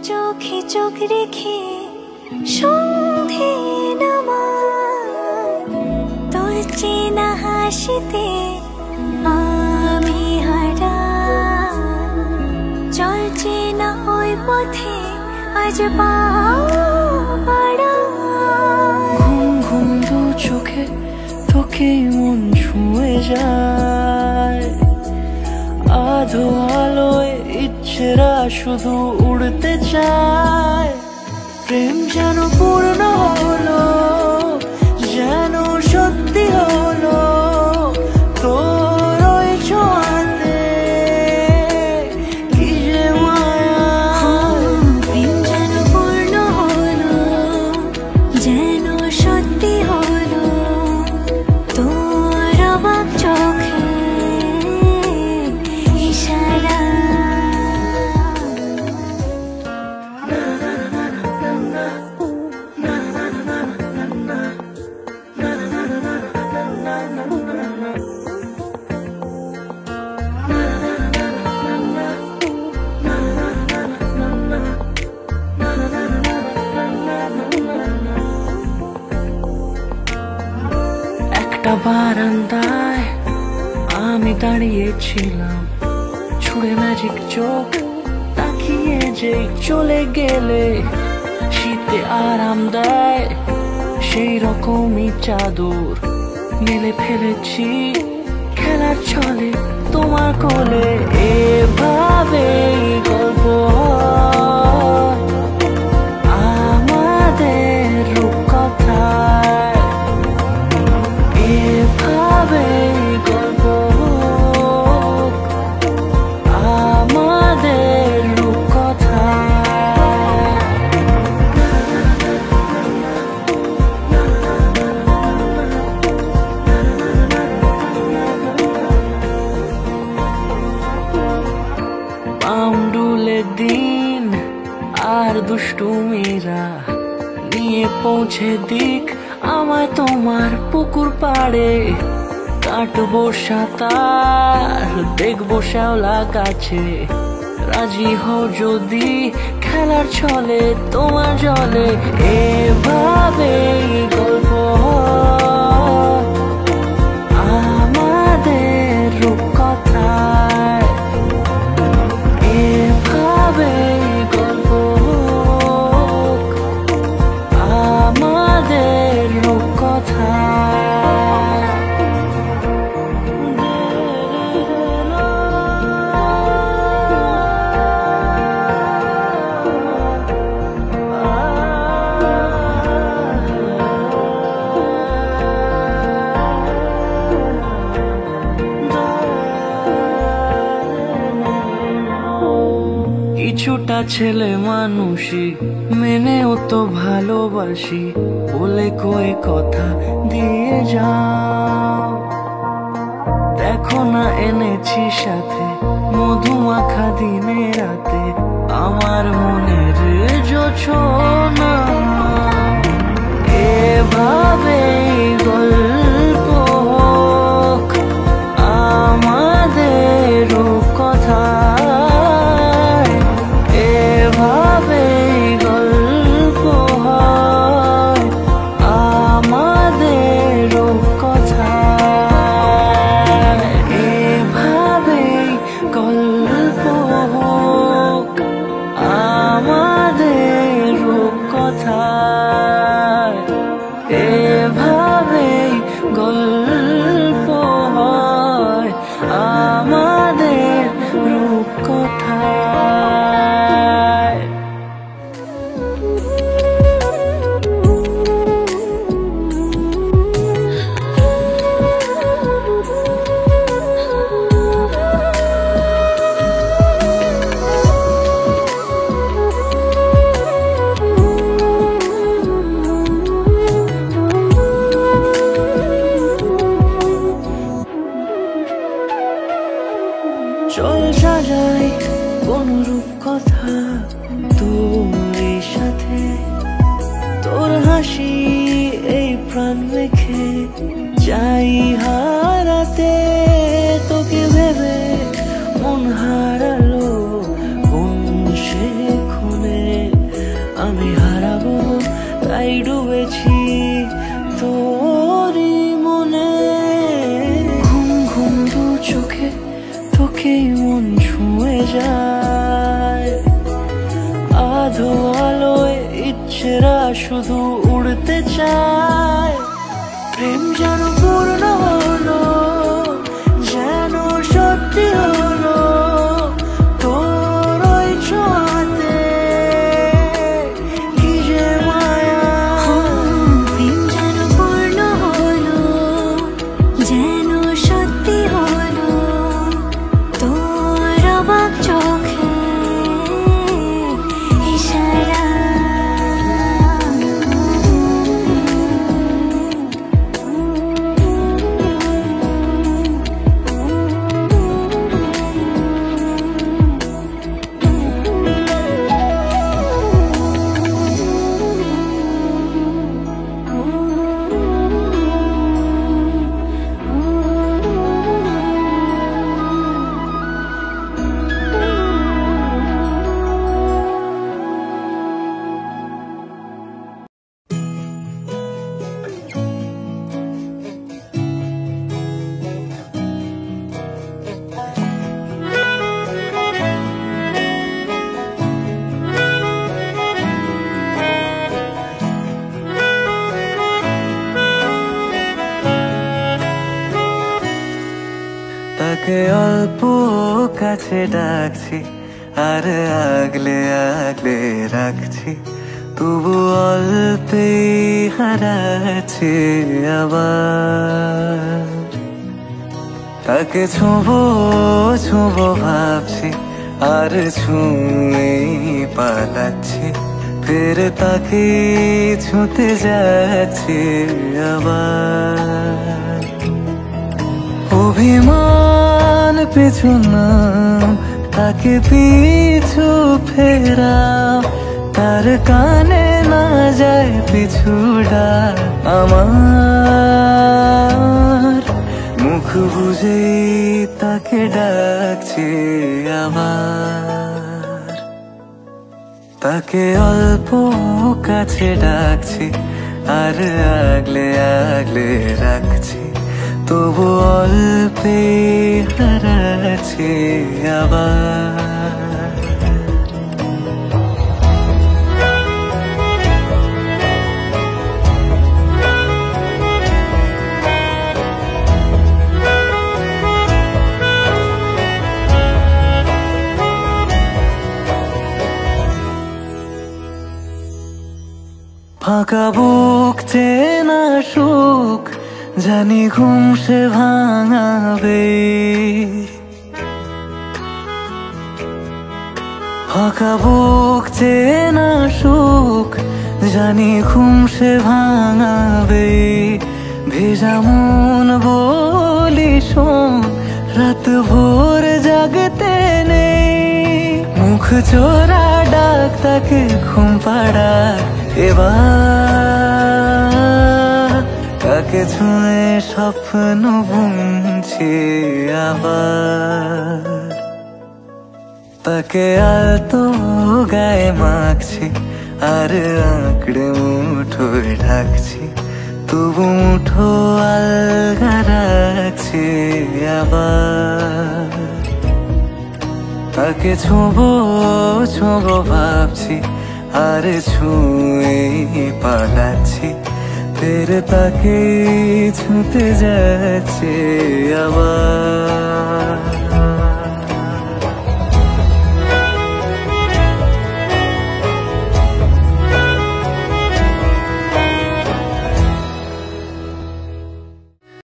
চোখে চোখ রেখে সন্ধে নামায়, তোর চেনা হাসিতে আমি হারাই। চল চেনা ওই পথে আজ পাও বাড়াই। ঘুম ঘুম দু চোখে তোকে মন ছুঁয়ে যায়, আধো আলোয় ইচ্ছেরা শুধু উড়তে চায়। প্রেম যেন পূর্ণ হলো, যেন সত্যি হলো তোর ওই ছোঁয়াতে, কি যে মায়া। প্রেম যেন পূর্ণ হলো, যেন সত্যি হলো তোর অবাক চোখে ইশারা। একটা বারান্দায় আমি দাঁড়িয়েছিলাম, ছুঁড়ে ম্যাজিক চোখ তাকিয়ে যে চলে গেলে শীতে আরাম দেয় সেই রকমই চাদর মেলে ফেলেছি খেলার ছলে তোমার কোলে। এভাবে গল্প হয় আমাদের রূপকথায়, এভাবে গল্প হোক আমাদের রূপকথায়। পাউন্ডুলে দিন আর দুষ্টুমিরা নিয়ে পৌঁছে দিক আমায় তোমার পুকুর পাড়ে। কাটবো সাঁতার, দেখবো শ্যাওলা গাছে, রাজি হও যদি খেলার ছলে তোমার জলে। এভাবে গল্প হয় আমাদের রূপকথায়, এভাবে গল্প হোক আমাদের রূপকথায়। কিছুটা ছেলে মানুষই মেনেও তো ভালোবাসি, বলে কয়ে কথা দিয়ে যাও। দেখো না এনেছি সাথে মধুমাখা দিনে রাতে আমার মনের জোছনা। এভাবে গল্প হোক আমাদের রূপকথায়, এভাবে গল্প হয় আমাদের রূপকথায়, এভাবে গল্প হোক আমাদের রূপকথায়, এভাবে গল্প হয় আমাদের রূপকথায়। চল সাজাই কোন রূপকথা তোর সাথে, তোর হাসি এই প্রাণ রেখে চাই হারাতে। তোকে ভেবে মন হারালো কোন সে খুনে, আমি হারাবো তাই ডুবেছি তোরই মনে। ঘুম ঘুম দু চোখে তোকেই মন ছুঁয়ে যায়, আধো আলোয় ইচ্ছেরা শুধু উড়তে চায়। প্রেম যেন পূর্ণ হলো, যেন সত্যি হলো তোর ওই ছোঁয়াতে, কি যে মায়া। প্রেম যেন পূর্ণ হলো, যেন সত্যি হলো তোর অবাক চোখে ইশারা। তাকে অল্প কাছে ডাকছি আর আগলে আগলে রাখছি, তবু অল্পে হারাচ্ছি আবার। তাকে ছোঁবো ছোঁবো ভাবছি আর ছুঁয়ে পালাচ্ছি, ফের তাকে ছুঁতে যাচ্ছি আবার। অভিমান পিছু নাম, তাকে পিছু ফেরাও, তার কানে না যায় পিছু ডাক আমার। মুখ বুঝেই তাকে ডাকছি আবার। তাকে অল্প কাছে ডাকছি আর আগলে আগলে রাখছি, তবু অল্পে হারাচ্ছি আবার। ফাঁকা বুক চেনা সুখ জানি ঘুম সে ভাঙাবে, ফাঁকা বুক চেনা সুখ জানি ঘুম সে ভাঙাবে। ভেজা মন বলি শোন, রাত ভোর জাগতে নেই, মুখ চোরা ডাক তাকে ঘুম পাড়া এবার। তাকে ছুঁয়ে স্বপ্ন বুনছি আবার। তাকে আলতো গায়ে মাখছি আর আঁকড়ে মুঠোয় ঢাকছি, তবু মুঠো আলগা রাখছি আবার। তাকে ছোঁবো ছোঁবো ভাবছি আর ছুঁয়ে পালাচ্ছি, ফের তাকে ছুঁতে যাচ্ছে আবার।